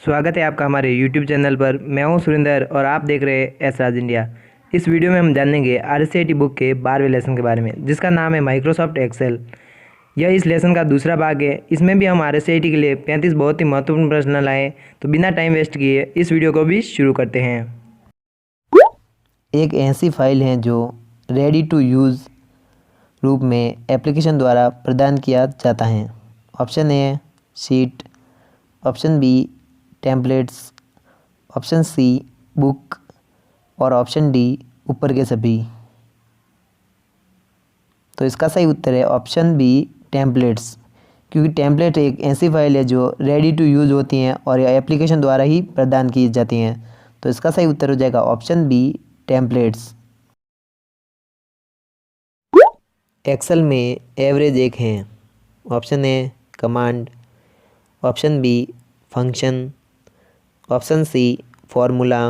स्वागत है आपका हमारे YouTube चैनल पर। मैं हूं सुरेंद्र और आप देख रहे हैं एस राज इंडिया। इस वीडियो में हम जानेंगे RCIT बुक के 12वें लेसन के बारे में, जिसका नाम है माइक्रोसॉफ्ट एक्सेल। यह इस लेसन का दूसरा भाग है। इसमें भी हम RCIT के लिए 35 बहुत ही महत्वपूर्ण प्रश्न लाए। तो बिना टाइम वेस्ट किए इस वीडियो को भी शुरू करते हैं। एक ऐसी फाइल है जो रेडी टू यूज़ रूप में एप्लीकेशन द्वारा प्रदान किया जाता है। Option A sheet, option B templates, option C book और ऑप्शन डी ऊपर के सभी। तो इसका सही उत्तर है ऑप्शन बी टेम्पलेट्स, क्योंकि टेम्पलेट एक ऐसी फाइल है जो रेडी टू यूज़ होती हैं और यह एप्लीकेशन द्वारा ही प्रदान की जाती हैं। तो इसका सही उत्तर हो जाएगा ऑप्शन बी टेम्पलेट्स। एक्सेल में एवरेज एक है। Option A command, option B function, option C formula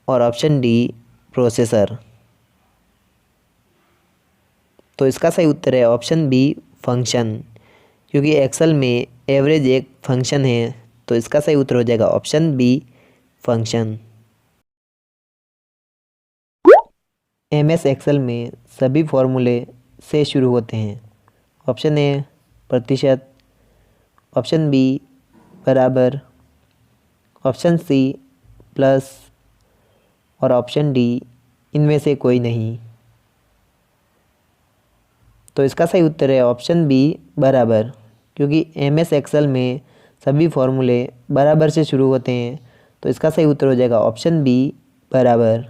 और ऑप्शन डी प्रोसेसर। तो इसका सही उत्तर है ऑप्शन बी फंक्शन, क्योंकि एक्सेल में एवरेज एक फंक्शन है। तो इसका सही उत्तर हो जाएगा option B function. MS Excel में सभी फॉर्मूले से शुरू होते हैं। ऑप्शन ए प्रतिशत, ऑप्शन बी बराबर, ऑप्शन सी प्लस और ऑप्शन डी इनमें से कोई नहीं। तो इसका सही उत्तर है ऑप्शन बी बराबर, क्योंकि MS एक्सेल में सभी फॉर्मूले बराबर से शुरू होते हैं। तो इसका सही उत्तर हो जाएगा ऑप्शन बी बराबर।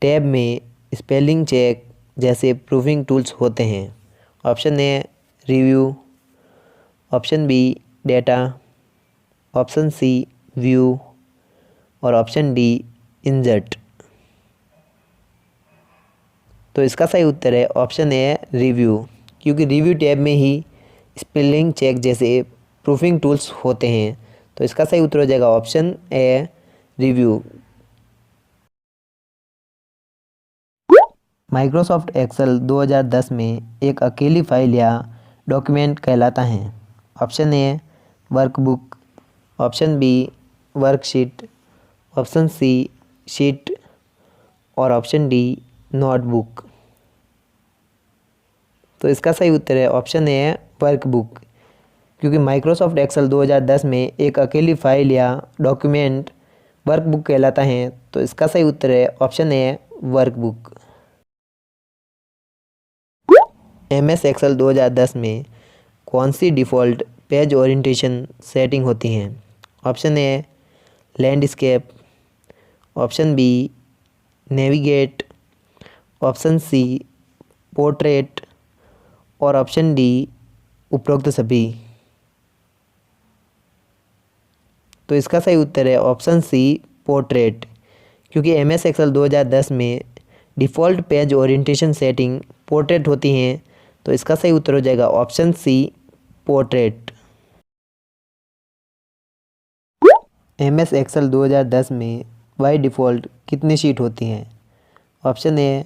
टैब में स्पेलिंग चेक जैसे प्रूफिंग टूल्स होते हैं। Option A review, option B data, option C view और ऑप्शन डी इंसर्ट। तो इसका सही उत्तर है ऑप्शन ए रिव्यू, क्योंकि रिव्यू टैब में ही स्पेलिंग चेक जैसे प्रूफिंग टूल्स होते हैं। तो इसका सही उत्तर हो जाएगा option A review. Microsoft Excel 2010 में एक अकेली फाइल या डॉक्यूमेंट कहलाता है। Option A workbook, option B worksheet, option C sheet और ऑप्शन डी नोटबुक। तो इसका सही उत्तर है ऑप्शन ए वर्कबुक, क्योंकि माइक्रोसॉफ्ट एक्सेल 2010 में एक अकेली फाइल या डॉक्यूमेंट वर्कबुक कहलाता है। तो इसका सही उत्तर है option A workbook. MS Excel 2010 में कौन सी डिफ़ॉल्ट पेज ओरिएंटेशन सेटिंग होती हैं? Option A landscape, option B navigate, option C portrait और ऑप्शन डी उपरोक्त सभी। तो इसका सही उत्तर है ऑप्शन सी पोर्ट्रेट, क्योंकि MS एक्सेल 2010 में default page orientation setting portrait होती हैं। तो इसका सही उत्तर हो जाएगा option C portrait. MS Excel 2010 में बाय डिफ़ॉल्ट कितनी शीट होती हैं? Option A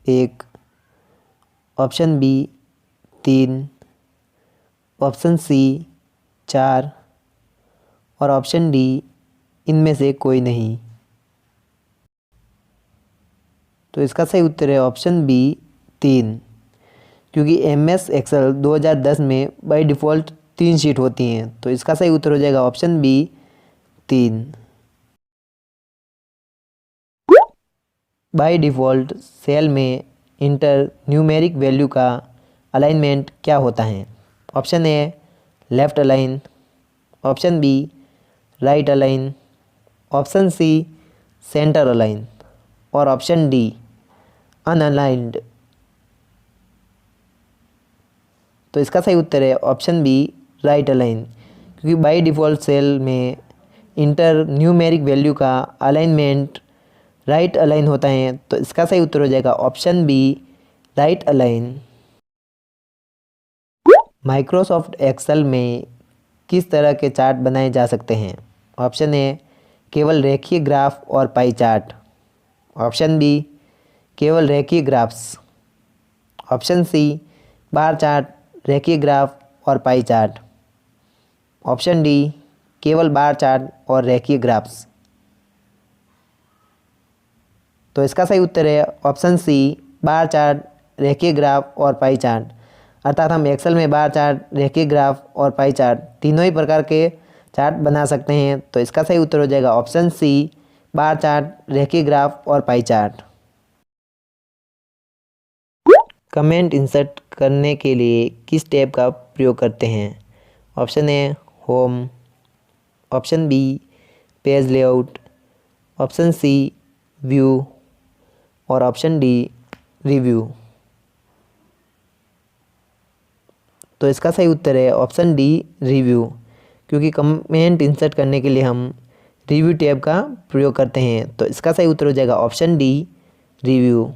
1, option B 3, option C 4 और ऑप्शन डी इनमें से कोई नहीं। तो इसका सही उत्तर है ऑप्शन बी 3, क्योंकि MS एक्सेल 2010 में बाय डिफ़ॉल्ट 3 शीट होती हैं। तो इसका सही उत्तर हो जाएगा option B 3। By default cell में इंटर न्यूमेरिक वैल्यू का अलाइनमेंट क्या होता है? Option A left align, option B right align, option C centre align और ऑप्शन डी अनअलाइंड। तो इसका सही उत्तर है ऑप्शन बी राइट अलाइन, क्योंकि बाय डिफ़ॉल्ट सेल में इंटर न्यूमेरिक वैल्यू का अलाइनमेंट राइट अलाइन होता है। तो इसका सही उत्तर हो जाएगा option B right align. Microsoft Excel में किस तरह के चार्ट बनाए जा सकते हैं? ऑप्शन ए केवल रेखीय ग्राफ और पाई चार्ट, ऑप्शन बी केवल रेखीय graphs, option C bar chart, रेखीय ग्राफ और पाई चार्ट ऑप्शन डी केवल बार चार्ट और रेखीय ग्राफ्स। तो इसका सही उत्तर है ऑप्शन सी बार चार्ट, रेखीय ग्राफ और पाई चार्ट। अर्थात हम एक्सेल में बार चार्ट, रेखीय ग्राफ और पाई चार्ट तीनों ही प्रकार के चार्ट बना सकते हैं। तो इसका सही उत्तर हो जाएगा ऑप्शन सी बार चार्ट, रेखीय ग्राफ और पाई चार्ट। कमेंट इंसर्ट करने के लिए किस टैब का प्रयोग करते हैं? Option A home, option B page layout, option C view और ऑप्शन डी रिव्यू। तो इसका सही उत्तर है ऑप्शन डी रिव्यू, क्योंकि कमेंट इंसर्ट करने के लिए हम रिव्यू टैब का प्रयोग करते हैं। तो इसका सही उत्तर हो जाएगा ऑप्शन डी रिव्यू।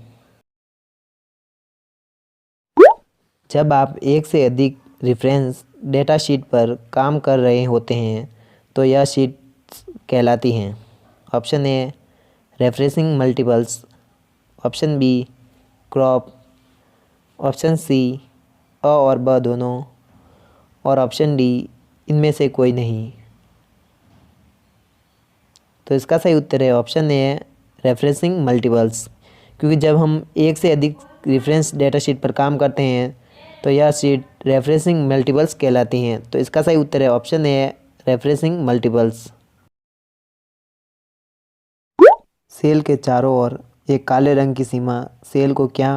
जब आप एक से अधिक रेफरेंस डेटा शीट पर काम कर रहे होते हैं तो यह शीट कहलाती हैं। Option A referencing multiples, option B crop, option C अ और ब दोनों और ऑप्शन डी इनमें से कोई नहीं। तो इसका सही उत्तर है ऑप्शन ए रेफरेंसिंग मल्टीपल्स, क्योंकि जब हम एक से अधिक रेफरेंस डेटा शीट पर काम करते हैं तो यह शीट रेफरेंसिंग मल्टीपल्स कहलाती हैं। तो इसका सही उत्तर है option A referencing multiples. Cell के चारों ओर एक काले रंग की सीमा सेल को क्या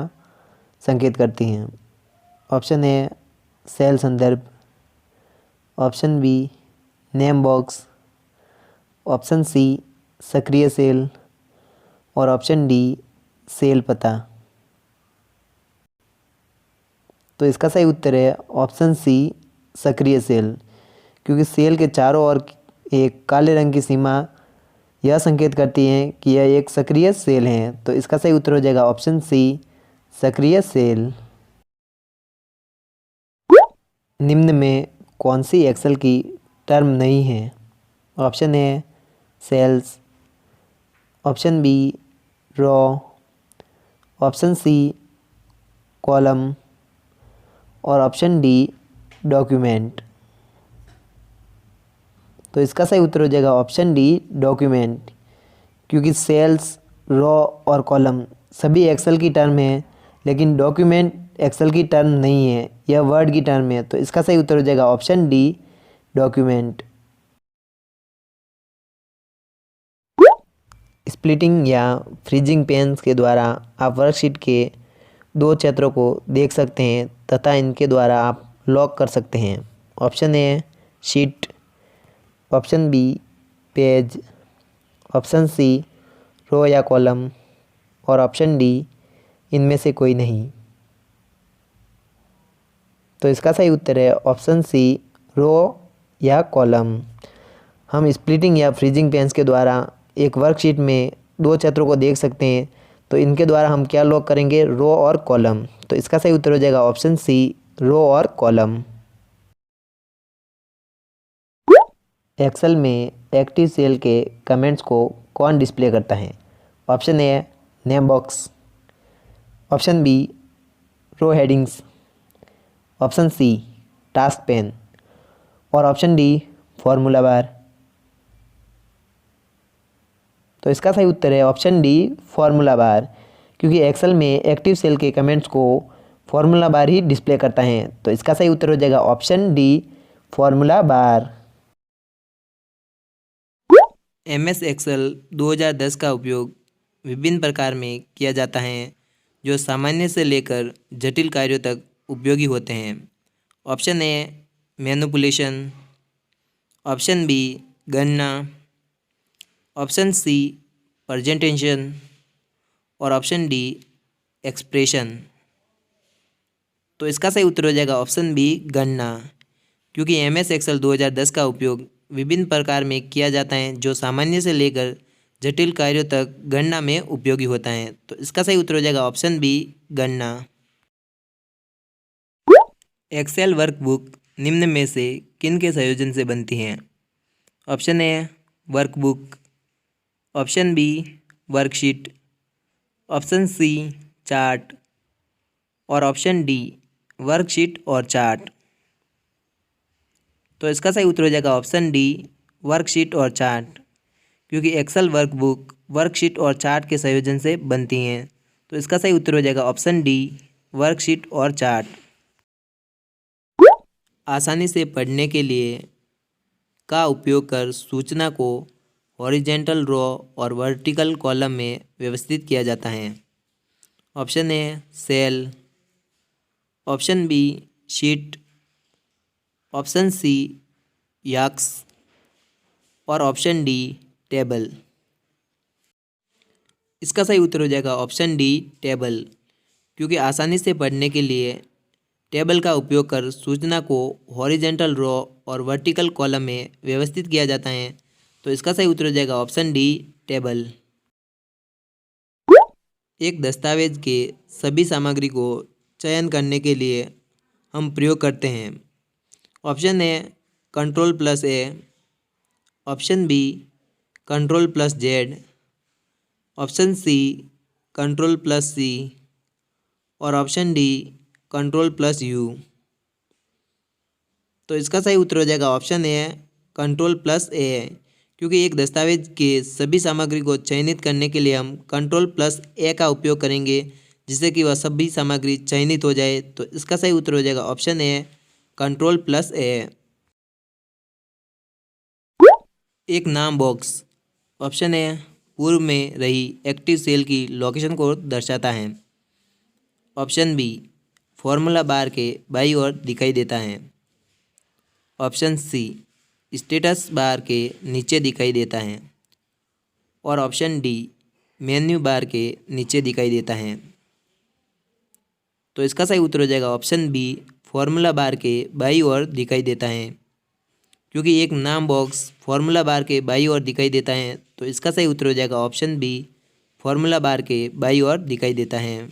संकेत करती हैं? ऑप्शन ए सेल संदर्भ, option B name box, option C सक्रिय सेल और ऑप्शन डी सेल पता। तो इसका सही उत्तर है ऑप्शन सी सक्रिय सेल, क्योंकि सेल के चारों ओर एक काले रंग की सीमा यह संकेत करती है कि यह एक सक्रिय सेल है। तो इसका सही उत्तर हो जाएगा ऑप्शन सी सक्रिय सेल। निम्न में कौन सी एक्सेल की टर्म नहीं है? Option A cells, option B row, option C column और ऑप्शन डी डॉक्यूमेंट। तो इसका सही उत्तर हो जाएगा ऑप्शन डी डॉक्यूमेंट, क्योंकि सेल्स, रो और कॉलम सभी एक्सेल की टर्म है, लेकिन डॉक्यूमेंट एक्सेल की टर्म नहीं है, यह वर्ड की टर्म है। तो इसका सही उत्तर हो जाएगा ऑप्शन डी डॉक्यूमेंट। स्प्लिटिंग या फ्रीजिंग पेन्स के द्वारा आप वर्कशीट के दो क्षेत्रों को देख सकते हैं तथा इनके द्वारा आप लॉक कर सकते हैं। Option A sheet, option B page, option C row या कॉलम और ऑप्शन डी इनमें से कोई नहीं। तो इसका सही उत्तर है ऑप्शन सी रो या कॉलम। हम स्प्लिटिंग या फ्रीजिंग पेन्स के द्वारा एक वर्कशीट में दो क्षेत्रों को देख सकते हैं, तो इनके द्वारा हम क्या लॉक करेंगे? रो और कॉलम। तो इसका सही उत्तर हो जाएगा ऑप्शन सी रो और कॉलम। एक्सेल में एक्टिव सेल के कमेंट्स को कौन डिस्प्ले करता है? Option A name box, option B row headings, option C task pane और ऑप्शन डी फॉर्मूला बार। तो इसका सही उत्तर है ऑप्शन डी फॉर्मूला बार, क्योंकि एक्सेल में एक्टिव सेल के कमेंट्स को फॉर्मूला बार ही डिस्प्ले करता है। तो इसका सही उत्तर हो जाएगा option D formula bar. MS Excel 2010 का उपयोग विभिन्न प्रकार में किया जाता है जो सामान्य से लेकर जटिल कार्यों तक उपयोगी होते हैं। Option A manipulation, option B गणना, ऑप्शन सी प्रेजेंटेशन और ऑप्शन डी एक्सप्रेशन। तो इसका सही उत्तर हो जाएगा ऑप्शन बी गणना, क्योंकि MS एक्सेल 2010 का उपयोग विभिन्न प्रकार में किया जाता है जो सामान्य से लेकर जटिल कार्यों तक गणना में उपयोगी होता है। तो इसका सही उत्तर हो जाएगा ऑप्शन बी गणना। एक्सेल वर्कबुक निम्न में से किन के संयोजन से बनती है? Option A workbook, option B worksheet, option C chart और ऑप्शन डी वर्कशीट और चार्ट। तो इसका सही उत्तर हो जाएगा ऑप्शन डी, वर्कशीट और चार्ट, क्योंकि एक्सेल वर्कबुक वर्कशीट और चार्ट के संयोजन से बनती हैं। तो इसका सही उत्तर हो जाएगा ऑप्शन डी, वर्कशीट और चार्ट। आसानी से पढ़ने के लिए का उपयोग कर सूचना को हॉरिजेंटल रो और वर्टिकल कॉलम में व्यवस्थित किया जाता है। Option A cell, option B sheet, option C याक्स और ऑप्शन डी टेबल। इसका सही उत्तर हो जाएगा ऑप्शन डी टेबल, क्योंकि आसानी से पढ़ने के लिए टेबल का उपयोग कर सूचना को हॉरिजेंटल रो और वर्टिकल कॉलम में व्यवस्थित किया जाता है। तो इसका सही उत्तर हो जाएगा ऑप्शन डी टेबल। एक दस्तावेज के सभी सामग्री को चयन करने के लिए हम प्रयोग करते हैं। Option A Ctrl+A, option B Ctrl+Z, option C Ctrl+C और ऑप्शन डी Ctrl+U। तो इसका सही उत्तर हो जाएगा ऑप्शन ए Ctrl+A, क्योंकि एक दस्तावेज के सभी सामग्री को चयनित करने के लिए हम Ctrl+A का उपयोग करेंगे, जिससे कि वह सभी सामग्री चयनित हो जाए। तो इसका सही उत्तर हो जाएगा ऑप्शन ए Ctrl+A। एक नाम बॉक्स, ऑप्शन ए पूर्व में रही एक्टिव सेल की लोकेशन को दर्शाता है। ऑप्शन बी फॉर्मूला बार के बाईं ओर दिखाई देता है। ऑप्शन सी स्टेटस बार के नीचे दिखाई देता है और ऑप्शन डी मेन्यू बार के नीचे दिखाई देता है। तो इसका सही उत्तर हो जाएगा ऑप्शन बी, फॉर्मूला बार के बाईं ओर दिखाई देता है, क्योंकि एक नाम बॉक्स फॉर्मूला बार के बाईं ओर दिखाई देता है। तो इसका सही उत्तर हो जाएगा ऑप्शन बी, फॉर्मूला बार के बाईं ओर दिखाई देता है।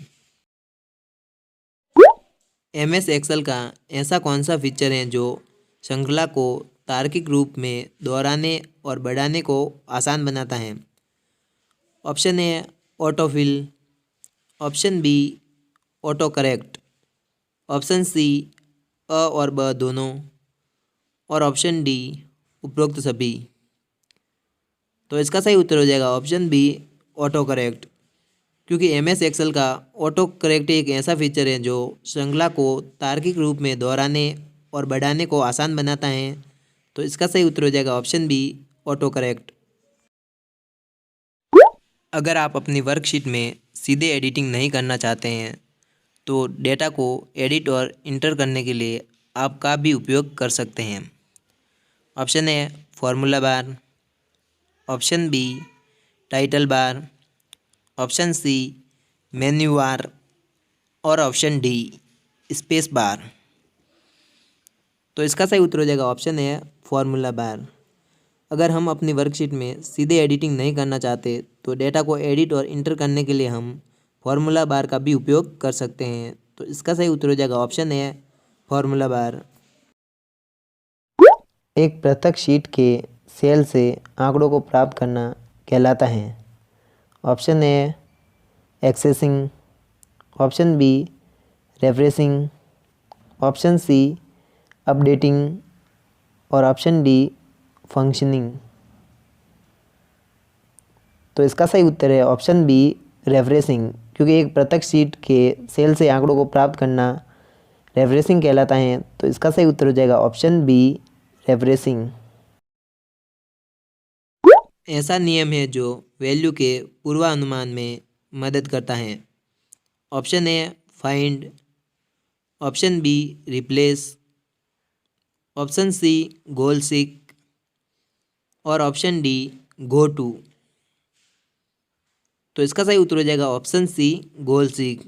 MS एक्सेल का ऐसा कौन सा फीचर है जो श्रृंखला को तार्किक रूप में दोहराने और बढ़ाने को आसान बनाता है। Option A autofill, option B auto correct, option C अ और ब दोनों और ऑप्शन डी उपरोक्त सभी। तो इसका सही उत्तर हो जाएगा ऑप्शन बी ऑटो करेक्ट, क्योंकि MS एक्सेल का ऑटो करेक्ट एक ऐसा फीचर है जो श्रृंखला को तार्किक रूप में दोहराने और बढ़ाने को आसान बनाता है। तो इसका सही उत्तर हो जाएगा ऑप्शन बी ऑटो करेक्ट। अगर आप अपनी वर्कशीट में सीधे एडिटिंग नहीं करना चाहते हैं तो डेटा को एडिट और इंटर करने के लिए आप का भी उपयोग कर सकते हैं। Option A formula bar, option B title bar, option C menu bar और ऑप्शन डी स्पेस बार। तो इसका सही उत्तर हो जाएगा ऑप्शन ए फॉर्मूला बार। अगर हम अपनी वर्कशीट में सीधे एडिटिंग नहीं करना चाहते तो डेटा को एडिट और इंटर करने के लिए हम फॉर्मूला बार का भी उपयोग कर सकते हैं। तो इसका सही उत्तर हो जाएगा ऑप्शन ए फॉर्मूला बार। एक पृथक शीट के सेल से आंकड़ों को प्राप्त करना कहलाता है। Option A accessing, option B referencing, option C updating और ऑप्शन डी फंक्शनिंग। तो इसका सही उत्तर है ऑप्शन बी रेफरेंसिंग, क्योंकि एक पृथक शीट के सेल से आंकड़ों को प्राप्त करना रेफरेंसिंग कहलाता है। तो इसका सही उत्तर हो जाएगा ऑप्शन बी रेफरेंसिंग। ऐसा नियम है जो वैल्यू के पूर्वानुमान में मदद करता है। Option A find, option B replace, option C goal seek और ऑप्शन डी गो टू। तो इसका सही उत्तर हो जाएगा ऑप्शन सी गोल सीक,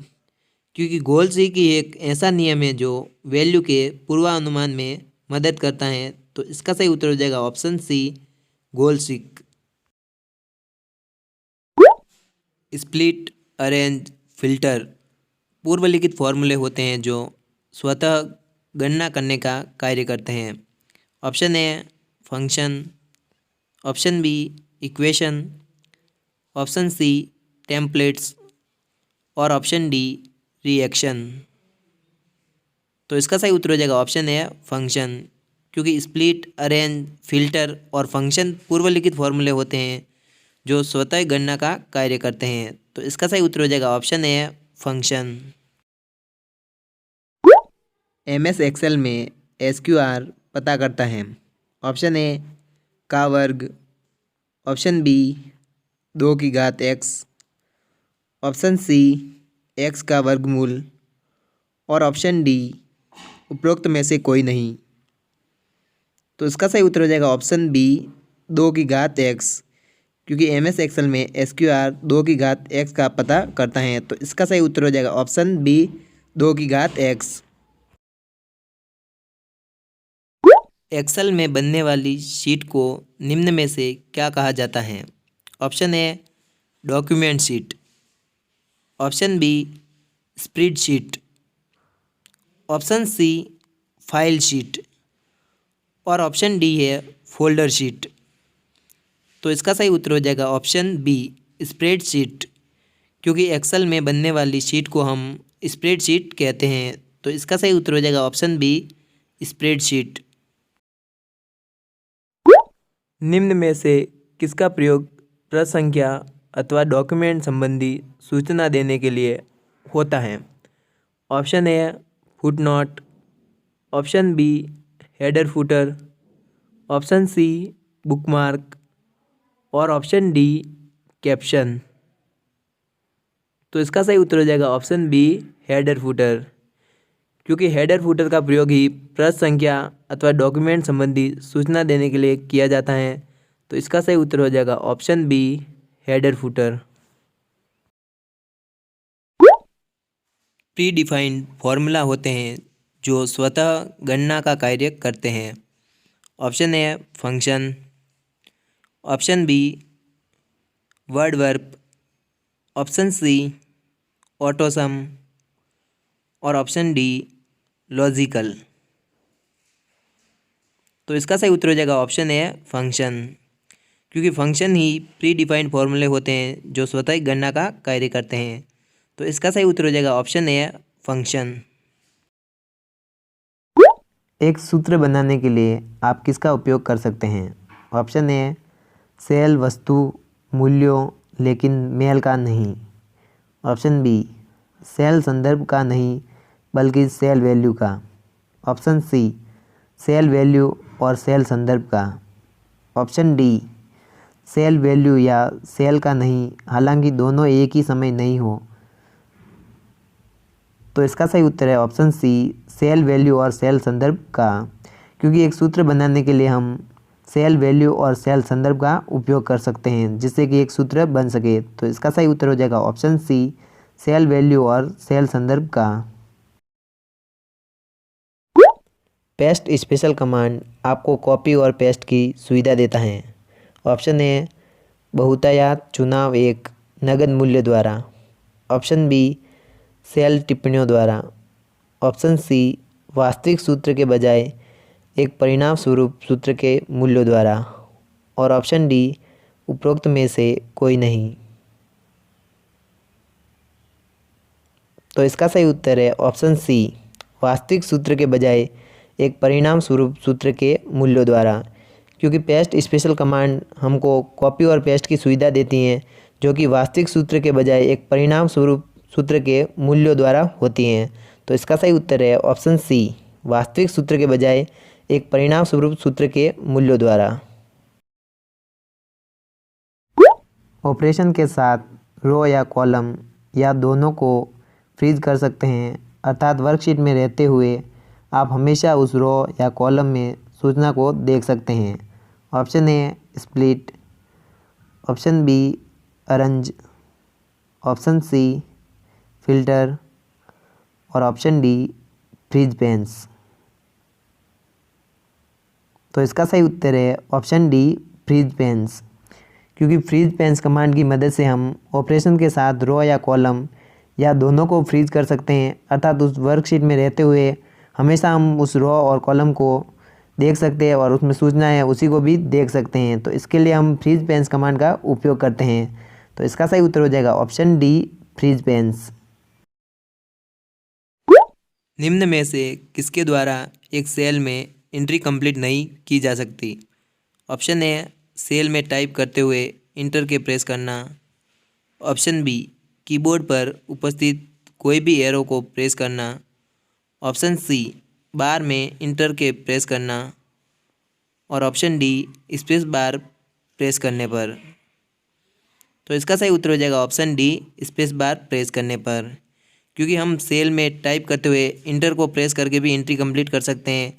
क्योंकि गोल सीक ही एक ऐसा नियम है जो वैल्यू के पूर्वानुमान में मदद करता है। तो इसका सही उत्तर हो जाएगा option C goal seek. Split, arrange, filter पूर्वलिखित फॉर्मूले होते हैं जो स्वतः गणना करने का कार्य करते हैं। Option A function, option B equation, option C templates और ऑप्शन डी रिएक्शन। तो इसका सही उत्तर हो जाएगा ऑप्शन ए फंक्शन, क्योंकि स्प्लिट, अरेंज, फिल्टर और फंक्शन पूर्वलिखित फॉर्मूले होते हैं जो स्वतः गणना का कार्य करते हैं। तो इसका सही उत्तर हो जाएगा option A function. MS Excel में SQR पता करता है। ऑप्शन ए का वर्ग, ऑप्शन बी 2 की घात x, ऑप्शन सी x का वर्गमूल और ऑप्शन डी उपरोक्त में से कोई नहीं। तो इसका सही उत्तर हो जाएगा ऑप्शन बी 2 की घात x, क्योंकि MS एक्सेल में SQR 2 की घात x का पता करता है। तो इसका सही उत्तर हो जाएगा ऑप्शन बी 2 की घात x। एक्सेल में बनने वाली शीट को निम्न में से क्या कहा जाता है? Option A document sheet, option B spreadsheet, option C file sheet और ऑप्शन डी है फोल्डर शीट। तो इसका सही उत्तर हो जाएगा ऑप्शन बी स्प्रेडशीट, क्योंकि एक्सेल में बनने वाली शीट को हम स्प्रेडशीट कहते हैं। तो इसका सही उत्तर हो जाएगा ऑप्शन बी स्प्रेडशीट। निम्न में से किसका प्रयोग पृष्ठ संख्या अथवा डॉक्यूमेंट संबंधी सूचना देने के लिए होता है? Option A footnote, option B header footer, option C bookmark और ऑप्शन डी कैप्शन। तो इसका सही उत्तर हो जाएगा ऑप्शन बी हेडर फुटर, क्योंकि हेडर फुटर का प्रयोग ही पृष्ठ संख्या अथवा डॉक्यूमेंट संबंधी सूचना देने के लिए किया जाता है। तो इसका सही उत्तर हो जाएगा option B header footer. Predefined formula होते हैं जो स्वतः गणना का कार्य करते हैं। Option A function, option B word verb, option C autosum और ऑप्शन डी लॉजिकल। तो इसका सही उत्तर हो जाएगा ऑप्शन ए फंक्शन, क्योंकि फंक्शन ही प्री डिफाइंड फॉर्मूले होते हैं जो स्वतः गणना का कार्य करते हैं। तो इसका सही उत्तर हो जाएगा ऑप्शन ए फंक्शन। एक सूत्र बनाने के लिए आप किसका उपयोग कर सकते हैं? ऑप्शन ए सेल वस्तु मूल्यों लेकिन मेल का नहीं, ऑप्शन बी सेल संदर्भ का नहीं बल्कि सेल वैल्यू का, ऑप्शन सी सेल वैल्यू और सेल संदर्भ का, ऑप्शन डी सेल वैल्यू या सेल का नहीं हालांकि दोनों एक ही समय नहीं हो। तो इसका सही उत्तर है ऑप्शन सी सेल वैल्यू और सेल संदर्भ का, क्योंकि एक सूत्र बनाने के लिए हम सेल वैल्यू और सेल संदर्भ का उपयोग कर सकते हैं जिससे कि एक सूत्र बन सके। तो इसका सही उत्तर हो जाएगा ऑप्शन सी सेल वैल्यू और सेल संदर्भ का। पेस्ट स्पेशल कमांड आपको कॉपी और पेस्ट की सुविधा देता है। ऑप्शन ए बहुतायत चुनाव एक नगद मूल्य द्वारा, ऑप्शन बी सेल टिप्पणियों द्वारा, ऑप्शन सी वास्तविक सूत्र के बजाय एक परिणाम स्वरूप सूत्र के मूल्यों द्वारा और ऑप्शन डी उपरोक्त में से कोई नहीं। तो इसका सही उत्तर है ऑप्शन सी वास्तविक सूत्र के बजाय एक परिणाम स्वरूप सूत्र के मूल्यों द्वारा, क्योंकि पेस्ट स्पेशल कमांड हमको कॉपी और पेस्ट की सुविधा देती हैं जो कि वास्तविक सूत्र के बजाय एक परिणाम स्वरूप सूत्र के मूल्यों द्वारा होती हैं। तो इसका सही उत्तर है ऑप्शन सी वास्तविक सूत्र के बजाय एक परिणाम स्वरूप सूत्र के मूल्यों द्वारा। ऑपरेशन के साथ रो या कॉलम या दोनों को फ्रीज कर सकते हैं, अर्थात वर्कशीट में रहते हुए आप हमेशा उस रो या कॉलम में सूचना को देख सकते हैं। Option A split, option B arrange, option C filter और ऑप्शन डी फ्रीज पेन्स। तो इसका सही उत्तर है ऑप्शन डी फ्रीज पेन्स, क्योंकि फ्रीज पेन्स कमांड की मदद से हम ऑपरेशन के साथ रो या कॉलम या दोनों को फ्रीज कर सकते हैं, अर्थात उस वर्कशीट में रहते हुए हमेशा हम उस रो और कॉलम को देख सकते हैं और उसमें सूचना है उसी को भी देख सकते हैं। तो इसके लिए हम फ्रीज पेन्स कमांड का उपयोग करते हैं। तो इसका सही उत्तर हो जाएगा ऑप्शन डी फ्रीज पेन्स। निम्न में से किसके द्वारा एक सेल में एंट्री कंप्लीट नहीं की जा सकती। ऑप्शन ए सेल में टाइप करते हुए इंटर के प्रेस करना। ऑप्शन बी कीबोर्ड पर उपस्थित कोई भी एरो को प्रेस करना। ऑप्शन सी बार में इंटर के प्रेस करना। और option D space bar press करने पर। तो इसका सही उत्तर हो जाएगा option D space bar press करने पर, क्योंकि हम सेल में टाइप करते हुए इंटर को प्रेस करके भी एंट्री कंप्लीट कर सकते हैं।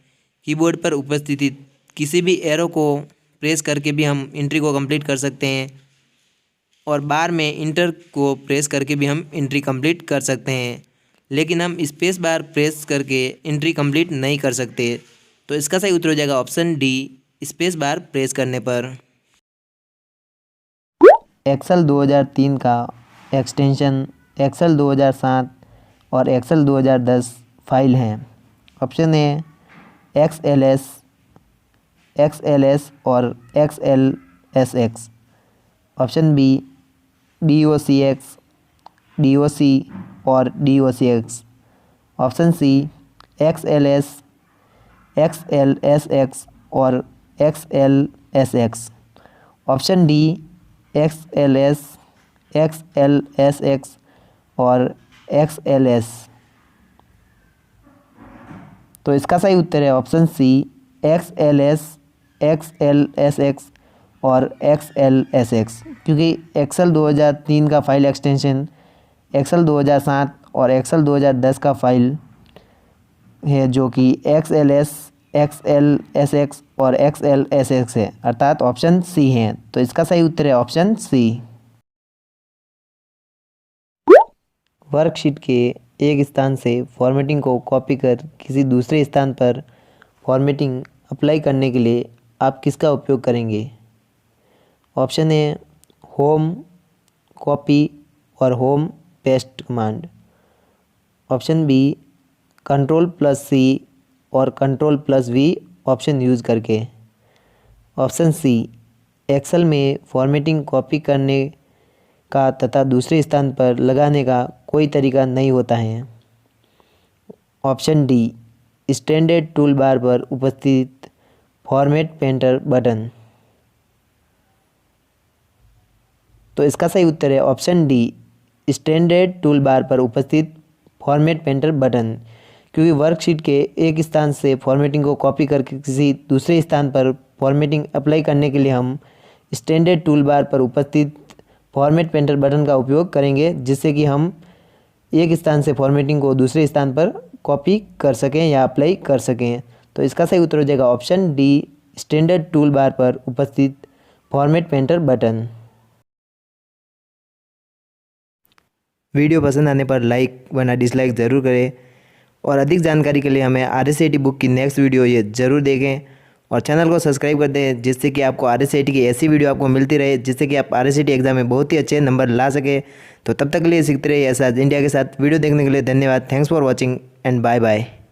कीबोर्ड पर उपस्थित किसी भी एरो को प्रेस करके भी हम एंट्री को कंप्लीट कर सकते हैं और बार में इंटर को प्रेस करके भी हम एंट्री कंप्लीट कर सकते हैं, लेकिन हम स्पेस बार प्रेस करके एंट्री कंप्लीट नहीं कर सकते। तो इसका सही उत्तर हो जाएगा option D space bar press करने पर। एक्सेल 2003 का एक्सटेंशन एक्सेल 2007 और एक्सेल 2010 फाइल हैं। ऑप्शन ए XLS, XLS और XLSX। Option B DOCX, DOC और DOCX। Option C XLS, XLSX और XLSX। Option D XLS, XLSX और XLS। तो इसका सही उत्तर है ऑप्शन सी XLS, XLSX और XLSX, क्योंकि एक्सेल 2003 का फाइल एक्सटेंशन एक्सेल 2007 और एक्सेल 2010 का फाइल है, जो कि XLS, XLSX और XLSX है, अर्थात ऑप्शन सी है। तो इसका सही उत्तर है ऑप्शन सी। वर्कशीट के एक स्थान से फॉर्मेटिंग को कॉपी कर किसी दूसरे स्थान पर फॉर्मेटिंग अप्लाई करने के लिए आप किसका उपयोग करेंगे? ऑप्शन ए होम कॉपी और home paste command. Option B Ctrl+C और Ctrl+V ऑप्शन यूज़ करके। ऑप्शन सी एक्सेल में फॉर्मेटिंग कॉपी करने का तथा दूसरे स्थान पर लगाने का कोई तरीका नहीं होता है। Option D standard tool bar पर उपस्थित फॉर्मेट पेंटर बटन। तो इसका सही उत्तर है option D standard tool bar पर उपस्थित फॉर्मेट पेंटर बटन, क्योंकि वर्कशीट के एक स्थान से फॉर्मेटिंग को कॉपी करके किसी दूसरे स्थान पर फॉर्मेटिंग अप्लाई करने के लिए हम स्टैंडर्ड टूल बार पर उपस्थित फॉर्मेट पेंटर बटन का उपयोग करेंगे, जिससे कि हम एक स्थान से फॉर्मेटिंग को दूसरे स्थान पर कॉपी कर सकें या अप्लाई कर सकें। तो इसका सही उत्तर हो जाएगा option D standard tool bar पर उपस्थित फॉर्मेट पेंटर बटन। वीडियो पसंद आने पर लाइक वरना डिसलाइक ज़रूर करें और अधिक जानकारी के लिए हमें RSCT बुक की नेक्स्ट वीडियो ये ज़रूर देखें और चैनल को सब्सक्राइब कर दें, जिससे कि आपको RSCT की ऐसी वीडियो आपको मिलती रहे जिससे कि आप RSCT एग्ज़ाम में बहुत ही अच्छे नंबर ला सके। तो तब तक के लिए सीखते रहिए एसराज इंडिया के साथ। वीडियो देखने के लिए धन्यवाद। Thanks for watching and bye bye.